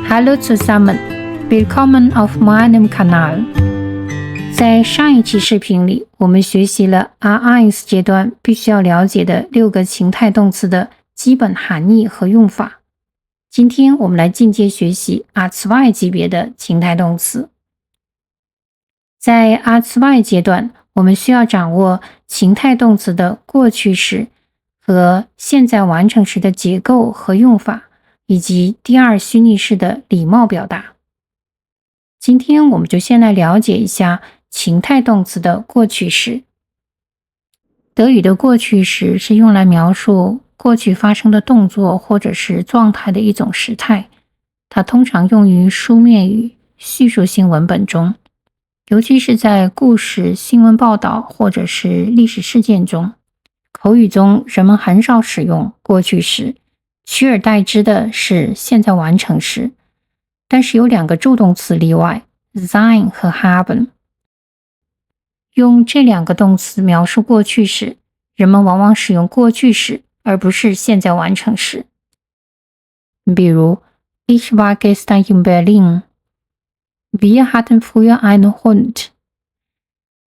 Hallo zusammen, willkommen auf meinem Kanal。在上一期视频里，我们学习了 R1 阶段必须要了解的6个情态动词的基本含义和用法。今天我们来进阶学习 R2 级别的情态动词。在 R2 阶段，我们需要掌握情态动词的过去时和现在完成时的结构和用法，以及第二虚拟式的礼貌表达。今天我们就先来了解一下情态动词的过去时。德语的过去时是用来描述过去发生的动作或者是状态的一种时态，它通常用于书面语、叙述性文本中，尤其是在故事、新闻报道或者是历史事件中。口语中人们很少使用过去时，取而代之的是现在完成时，但是有2个助动词例外 sein 和 haben。 用这2个动词描述过去时，人们往往使用过去时而不是现在完成时。比如 Ich war gestern in Berlin. Wir hatten früher einen Hund。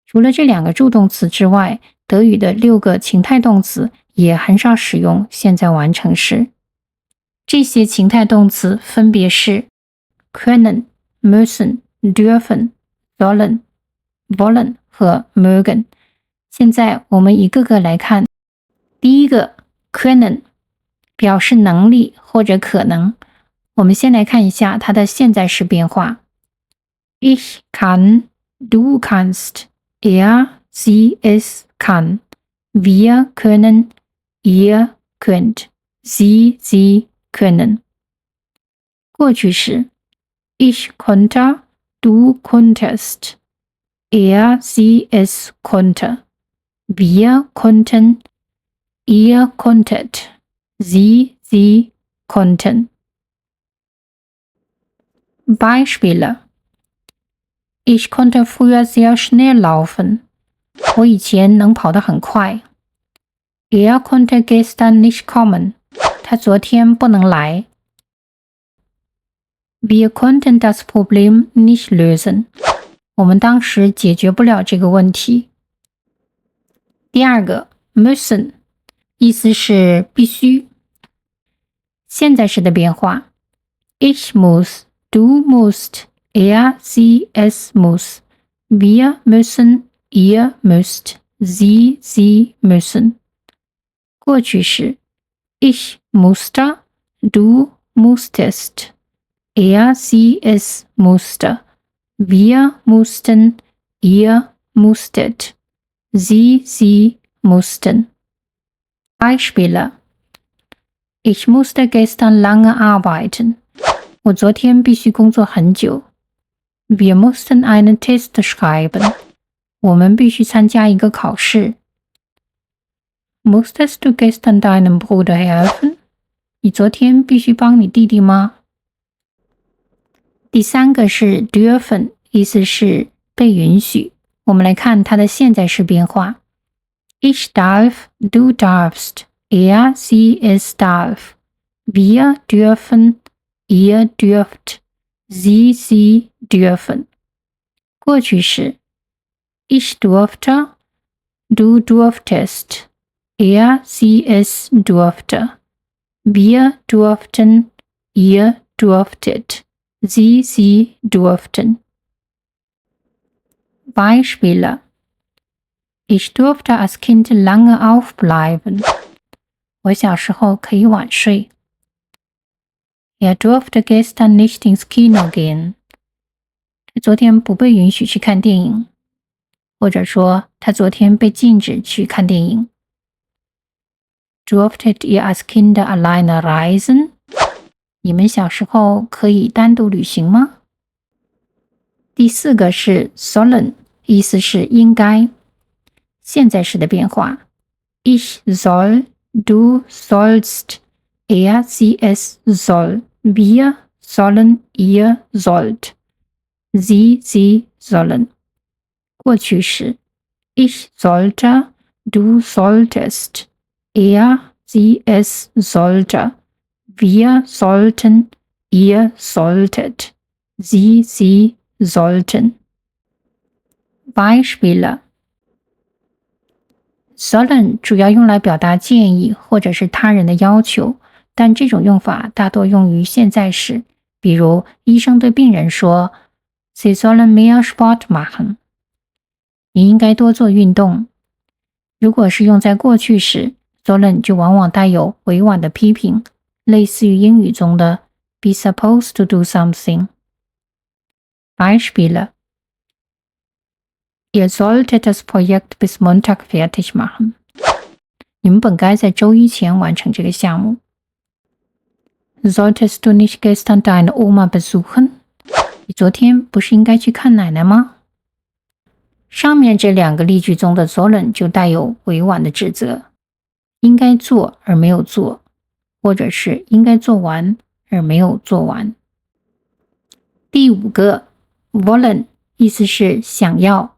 除了这2个助动词之外，德语的6个情态动词也很少使用现在完成时。这些情态动词分别是 können, müssen, dürfen, sollen, wollen 和 mögen。 现在我们一个个来看。第一个 können 表示能力或者可能。我们先来看一下它的现在时变化。 Ich kann, du kannst, sie, es kann, wir können, ihr könnt, sie können。 过去时 Ich konnte, du konntest, sie, es konnte, wir konnten, ihr konntet, sie konnten。 Beispiele: Ich konnte früher sehr schnell laufen. 我以前能跑得很快。 konnte gestern nicht kommen. 他昨天不能来。 Wir konnten das Problem nicht lösen. 我们当时解决不了这个问题。第二个 müssen 意思是必须。现在时的变化 Ich muss, du musst, sie, es muss, wir müssen, ihr müsst, sie müssen。 过去时 Ich musste, du musstest, sie, es musste, wir mussten, ihr musstet, sie mussten。 Beispiele: Ich musste gestern lange arbeiten. 我昨天必须工作很久。 Wir mussten einen Test schreiben. 我们必须参加一个考试。 Musstest du gestern deinem Bruder helfen? 你昨天必须帮你弟弟吗？第三个是 dürfen， 意思是被允许。我们来看它的现在时变化。 Ich darf, du darfst, sie, es darf, wir dürfen, ihr dürft, sie dürfen。 过去时 Ich durfte, du durftest, sie, es durfte, wir durften, ihr durftet, sie durften。 Beispiele: Ich durfte als Kind lange aufbleiben. 我小时候可以晚睡。durfte gestern nicht ins Kino gehen. 他昨天不被允许去看电影。或者说他昨天被禁止去看电影。Durftet ihr als Kinder alleine reisen? 你们小时候可以单独旅行吗？第四个是 sollen， 意思是应该。现在时的变化 Ich soll, du sollst, sie, es soll, wir sollen, ihr sollt, sie sollen。 过去时 Ich sollte, du solltest, sie, es sollte, wir sollten, ihr solltet, sie sollten. Beispiele sollen 主要用来表达建议或者是他人的要求，但这种用法大多用于现在时，比如医生对病人说 Sie sollen mehr Sport machen. 你应该多做运动。如果是用在过去时 sollen 就往往带有委婉的批评，类似于英语中的 be supposed to do something. Beispiele Ihr solltet das Projekt bis Montag fertig machen. 你们本该在周一前完成这个项目。Solltest du nicht gestern deine Oma besuchen? 你昨天不是应该去看奶奶吗？上面这两个例句中的 sollen 就带有委婉的指责，应该做而没有做，或者是应该做完而没有做完。第五个 wollen 意思是想要，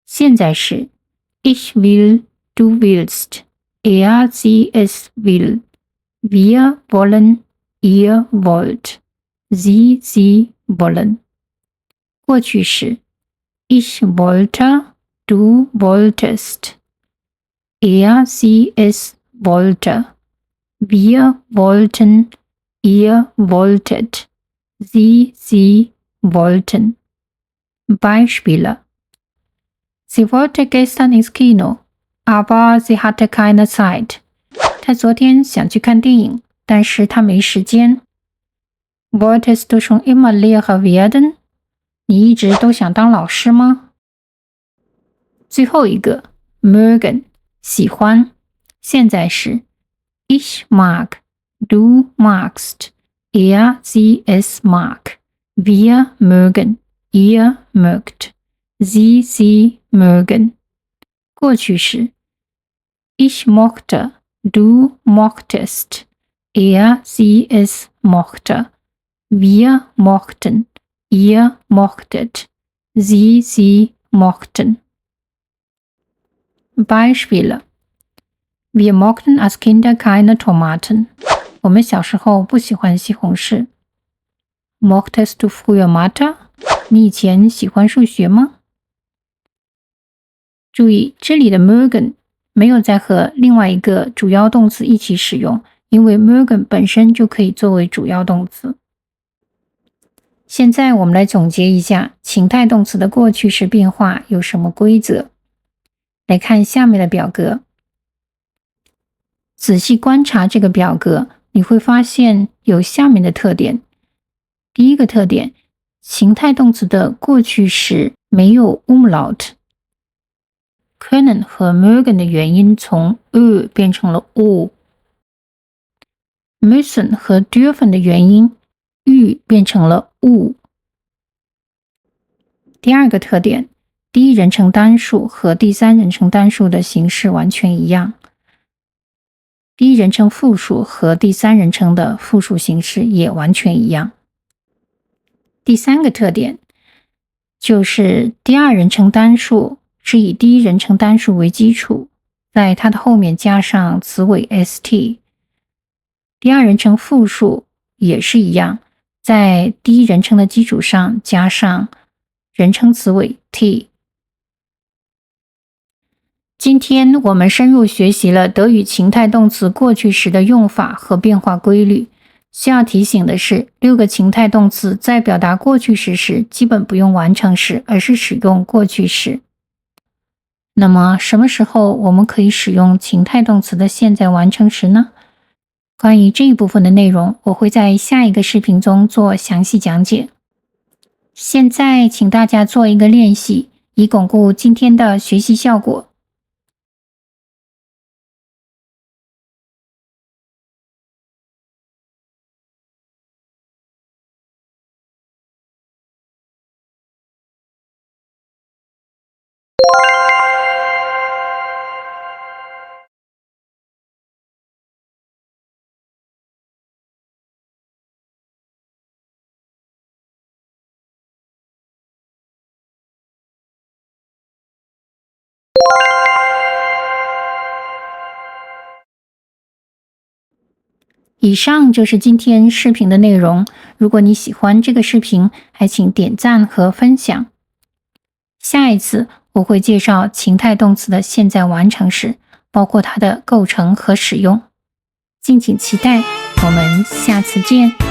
现在时 Ich will, du willst, sie, es will, wir wollen, ihr wollt, sie wollen。过去时 Ich wollte, du wolltest, sie, es wollte, wir wollten, ihr wolltet, sie wollten. Beispiele Sie wollte gestern ins Kino, aber sie hatte keine Zeit. 她昨天想去看电影，但是她没时间。Wolltest du schon immer Lehrer werden? 你一直都想当老师吗？最后一个 mögen 喜欢，现在时 Ich mag, du magst, sie, es mag, wir mögen, ihr mögt, sie mögen。过去时 Ich mochte, du mochtest, sie, es mochte, wir mochten, ihr mochtet, sie mochten. Beispiele Wir mochten als Kinder keine Tomaten. 我们小时候不喜欢西红柿。Mochtest du früher Mathe? 你以前喜欢数学吗？注意，这里的 mögen 没有再和另外一个主要动词一起使用，因为 mögen 本身就可以作为主要动词。现在我们来总结一下情态动词的过去时变化有什么规则。来看下面的表格。仔细观察这个表格，你会发现有下面的特点。第一个特点，情态动词的过去时没有 umlaut。können 和 mögen 的元音从 变成了 müssen 和 dürfen 的元音 变成了 u。第二个特点，第一人称单数和第三人称单数的形式完全一样。第一人称复数和第三人称的复数形式也完全一样。第三个特点就是第二人称单数是以第一人称单数为基础，在它的后面加上词尾 st。第二人称复数也是一样，在第一人称的基础上加上人称词尾 t。今天我们深入学习了德语情态动词过去时的用法和变化规律。需要提醒的是，6个情态动词在表达过去时时基本不用完成时，而是使用过去时。那么什么时候我们可以使用情态动词的现在完成时呢？关于这一部分的内容，我会在下一个视频中做详细讲解。现在请大家做一个练习，以巩固今天的学习效果。以上就是今天视频的内容。如果你喜欢这个视频，还请点赞和分享。下一次我会介绍情态动词的现在完成时，包括它的构成和使用。敬请期待，我们下次见。